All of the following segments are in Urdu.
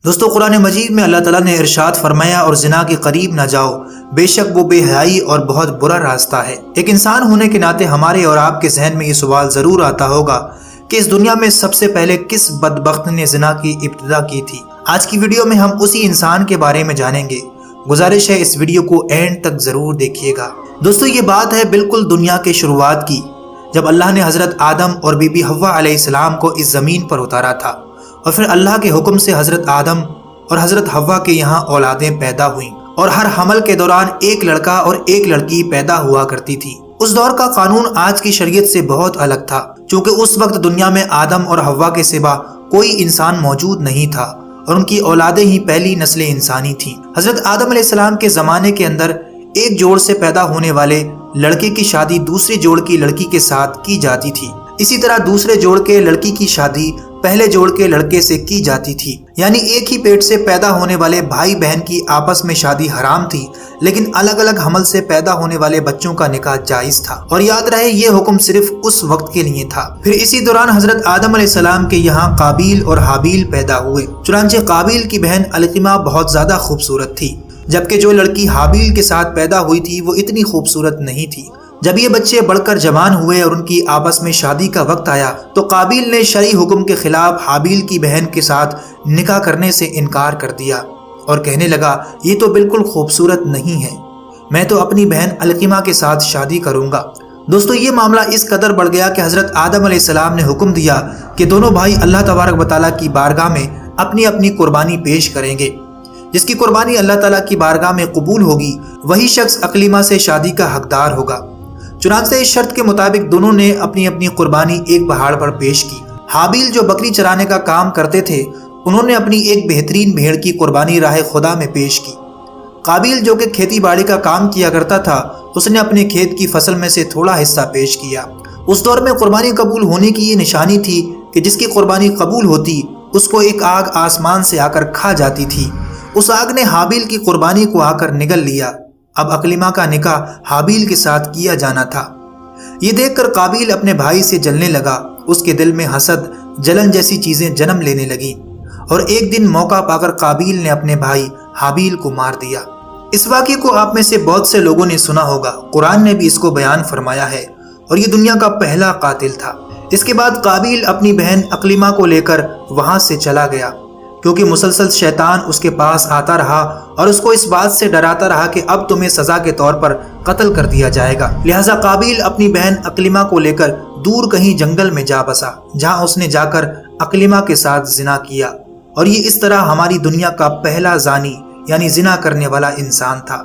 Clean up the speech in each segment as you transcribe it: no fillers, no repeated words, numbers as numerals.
دوستو قرآن مجید میں اللہ تعالیٰ نے ارشاد فرمایا اور زنا کے قریب نہ جاؤ، بے شک وہ بے حیائی اور بہت برا راستہ ہے۔ ایک انسان ہونے کے ناطے ہمارے اور آپ کے ذہن میں یہ سوال ضرور آتا ہوگا کہ اس دنیا میں سب سے پہلے کس بدبخت نے زنا کی ابتدا کی تھی۔ آج کی ویڈیو میں ہم اسی انسان کے بارے میں جانیں گے۔ گزارش ہے اس ویڈیو کو اینڈ تک ضرور دیکھیے گا۔ دوستو یہ بات ہے بالکل دنیا کے شروعات کی، جب اللہ نے حضرت آدم اور بی بی حوا علیہ السلام کو اس زمین پر اتارا تھا، اور پھر اللہ کے حکم سے حضرت آدم اور حضرت حوا کے یہاں اولادیں پیدا ہوئیں، اور ہر حمل کے دوران ایک لڑکا اور ایک لڑکی پیدا ہوا کرتی تھی۔ اس دور کا قانون آج کی شریعت سے بہت الگ تھا، چونکہ اس وقت دنیا میں آدم اور حوا کے سوا کوئی انسان موجود نہیں تھا، اور ان کی اولادیں ہی پہلی نسل انسانی تھیں۔ حضرت آدم علیہ السلام کے زمانے کے اندر ایک جوڑ سے پیدا ہونے والے لڑکے کی شادی دوسرے جوڑ کی لڑکی کے ساتھ کی جاتی تھی۔ اسی طرح دوسرے جوڑ کے لڑکی کی شادی پہلے جوڑ کے لڑکے سے کی جاتی تھی، یعنی ایک ہی پیٹ سے پیدا ہونے والے بھائی بہن کی آپس میں شادی حرام تھی، لیکن الگ الگ حمل سے پیدا ہونے والے بچوں کا نکاح جائز تھا۔ اور یاد رہے یہ حکم صرف اس وقت کے لیے تھا۔ پھر اسی دوران حضرت آدم علیہ السلام کے یہاں قابیل اور حابیل پیدا ہوئے۔ چنانچہ قابیل کی بہن القمہ بہت زیادہ خوبصورت تھی، جبکہ جو لڑکی حابیل کے ساتھ پیدا ہوئی تھی وہ اتنی خوبصورت نہیں تھی۔ جب یہ بچے بڑھ کر جوان ہوئے اور ان کی آپس میں شادی کا وقت آیا تو قابیل نے شرعی حکم کے خلاف حابیل کی بہن کے ساتھ نکاح کرنے سے انکار کر دیا اور کہنے لگا یہ تو بالکل خوبصورت نہیں ہے، میں تو اپنی بہن القمہ کے ساتھ شادی کروں گا۔ دوستو یہ معاملہ اس قدر بڑھ گیا کہ حضرت آدم علیہ السلام نے حکم دیا کہ دونوں بھائی اللہ تبارک و تعالیٰ کی بارگاہ میں اپنی اپنی قربانی پیش کریں گے۔ جس کی قربانی اللہ تعالیٰ کی بارگاہ میں قبول ہوگی وہی شخص القمہ سے شادی کا حقدار ہوگا۔ چنانچہ اس شرط کے مطابق دونوں نے اپنی اپنی قربانی ایک پہاڑ پر پیش کی۔ حابیل جو بکری چرانے کا کام کرتے تھے انہوں نے اپنی ایک بہترین بھیڑ کی قربانی راہ خدا میں پیش کی۔ قابیل جو کہ کھیتی باڑی کا کام کیا کرتا تھا اس نے اپنے کھیت کی فصل میں سے تھوڑا حصہ پیش کیا۔ اس دور میں قربانی قبول ہونے کی یہ نشانی تھی کہ جس کی قربانی قبول ہوتی اس کو ایک آگ آسمان سے آ کر کھا جاتی تھی۔ اس آگ نے حابیل کی قربانی کو آ کر نگل لیا۔ اب القمہ کا نکاح حابیل کے ساتھ کیا جانا تھا۔ یہ دیکھ کر قابیل اپنے بھائی سے جلنے لگا، اس کے دل میں حسد، جلن جیسی چیزیں جنم لینے لگی، اور ایک دن موقع پا کر قابیل نے اپنے بھائی حابیل کو مار دیا۔ اس واقعے کو آپ میں سے بہت سے لوگوں نے سنا ہوگا، قرآن نے بھی اس کو بیان فرمایا ہے، اور یہ دنیا کا پہلا قاتل تھا۔ اس کے بعد قابیل اپنی بہن القمہ کو لے کر وہاں سے چلا گیا، کیونکہ مسلسل شیطان اس کے پاس آتا رہا اور اس کو اس بات سے ڈراتا رہا کہ اب تمہیں سزا کے طور پر قتل کر دیا جائے گا۔ لہٰذا قابیل اپنی بہن القمہ کو لے کر دور کہیں جنگل میں جا بسا، جہاں اس نے جا کر القمہ کے ساتھ زنا کیا، اور یہ اس طرح ہماری دنیا کا پہلا زانی یعنی زنا کرنے والا انسان تھا،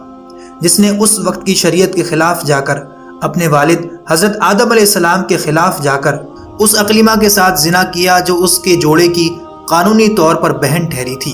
جس نے اس وقت کی شریعت کے خلاف جا کر اپنے والد حضرت آدم علیہ السلام کے خلاف جا کر اس القمہ کے ساتھ زنا کیا جو اس کے جوڑے کی قانونی طور پر بہن ٹھہری تھی۔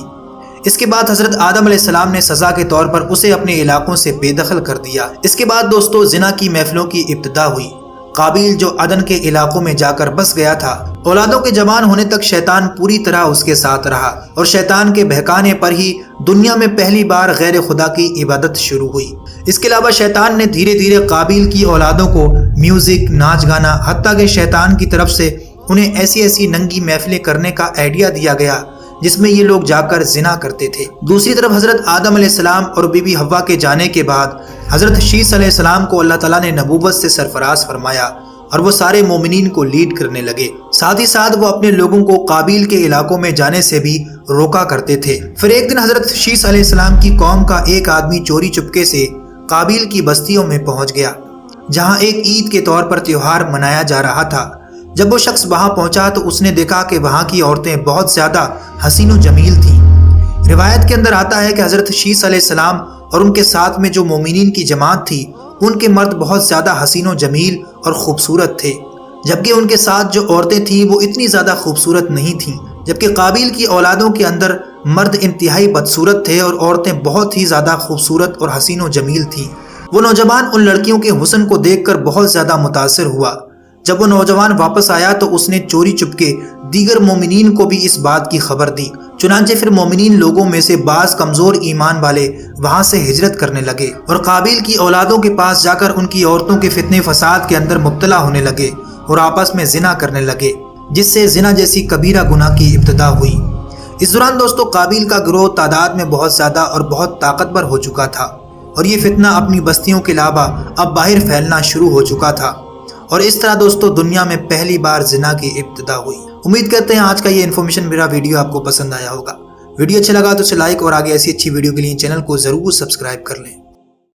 اس کے بعد حضرت آدم علیہ السلام نے سزا کے طور پر اسے اپنے علاقوں سے بے دخل کر دیا۔ اس کے بعد دوستو زنا کی محفلوں کی ابتدا ہوئی۔ قابیل جو عدن کے علاقوں میں جا کر بس گیا تھا، اولادوں کے جوان ہونے تک شیطان پوری طرح اس کے ساتھ رہا، اور شیطان کے بہکانے پر ہی دنیا میں پہلی بار غیر خدا کی عبادت شروع ہوئی۔ اس کے علاوہ شیطان نے دھیرے دھیرے قابیل کی اولادوں کو میوزک، ناچ گانا، حتیٰ کہ شیطان کی طرف سے انہیں ایسی ایسی ننگی محفلیں کرنے کا آئیڈیا دیا گیا جس میں یہ لوگ جا کر زنا کرتے تھے۔ دوسری طرف حضرت آدم علیہ السلام اور بی بی حوا کے جانے کے بعد حضرت شیث علیہ السلام کو اللہ تعالیٰ نے نبوت سے سرفراز فرمایا، اور وہ سارے مومنین کو لیڈ کرنے لگے۔ ساتھ ہی ساتھ وہ اپنے لوگوں کو قابیل کے علاقوں میں جانے سے بھی روکا کرتے تھے۔ پھر ایک دن حضرت شیث علیہ السلام کی قوم کا ایک آدمی چوری چپکے سے قابیل کی بستیوں میں پہنچ گیا، جہاں ایک عید کے طور پر تہوار منایا جا رہا تھا۔ جب وہ شخص وہاں پہنچا تو اس نے دیکھا کہ وہاں کی عورتیں بہت زیادہ حسین و جمیل تھیں۔ روایت کے اندر آتا ہے کہ حضرت شیث علیہ السلام اور ان کے ساتھ میں جو مومنین کی جماعت تھی ان کے مرد بہت زیادہ حسین و جمیل اور خوبصورت تھے، جبکہ ان کے ساتھ جو عورتیں تھیں وہ اتنی زیادہ خوبصورت نہیں تھیں۔ جبکہ قابیل کی اولادوں کے اندر مرد انتہائی بدصورت تھے اور عورتیں بہت ہی زیادہ خوبصورت اور حسین و جمیل تھیں۔ وہ نوجوان ان لڑکیوں کے حسن کو دیکھ کر بہت زیادہ متاثر ہوا۔ جب وہ نوجوان واپس آیا تو اس نے چوری چپکے دیگر مومنین کو بھی اس بات کی خبر دی۔ چنانچہ پھر مومنین لوگوں میں سے بعض کمزور ایمان والے وہاں سے ہجرت کرنے لگے اور قابیل کی اولادوں کے پاس جا کر ان کی عورتوں کے فتنے فساد کے اندر مبتلا ہونے لگے اور آپس میں زنا کرنے لگے، جس سے زنا جیسی کبیرہ گناہ کی ابتدا ہوئی۔ اس دوران دوستو قابیل کا گروہ تعداد میں بہت زیادہ اور بہت طاقتور ہو چکا تھا اور یہ فتنہ اپنی بستیوں کے علاوہ اب باہر پھیلنا شروع ہو چکا تھا، اور اس طرح دوستو دنیا میں پہلی بار زنا کی ابتدا ہوئی۔ امید کرتے ہیں آج کا یہ انفارمیشن میرا ویڈیو آپ کو پسند آیا ہوگا۔ ویڈیو اچھا لگا تو اسے لائک اور آگے ایسی اچھی ویڈیو کے لیے چینل کو ضرور سبسکرائب کر لیں۔